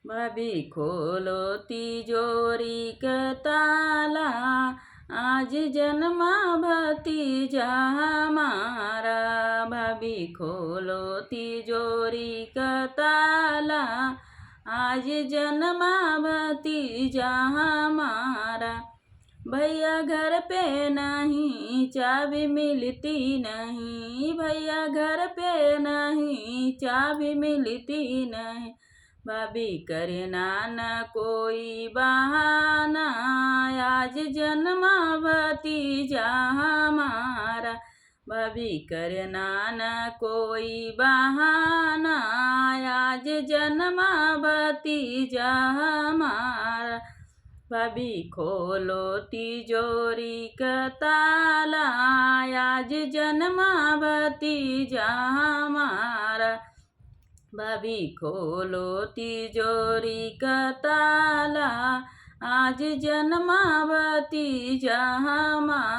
भाभी खोलो तिजोरी का ताला, आज जन्मा भतीजा हमारा। भाभी खोलो तिजोरी का ताला, आज जन्मा भतीजा हमारा। भैया घर पे नहीं, चाबी मिलती नहीं। भैया घर पे नहीं, चाबी मिलती नहीं। भाभी करे नाना कोई बहाना, आज जन्मा भतीजा हमारा। भाभी करे नाना कोई बहाना, आज जन्मा भतीजा हमारा। भाभी खोलो तिजोरी का ताला, आज जन्मा भतीजा हमारा। भाभी खोलो तिजोरी का ताला, आज जन्मा भतीजा हमारा।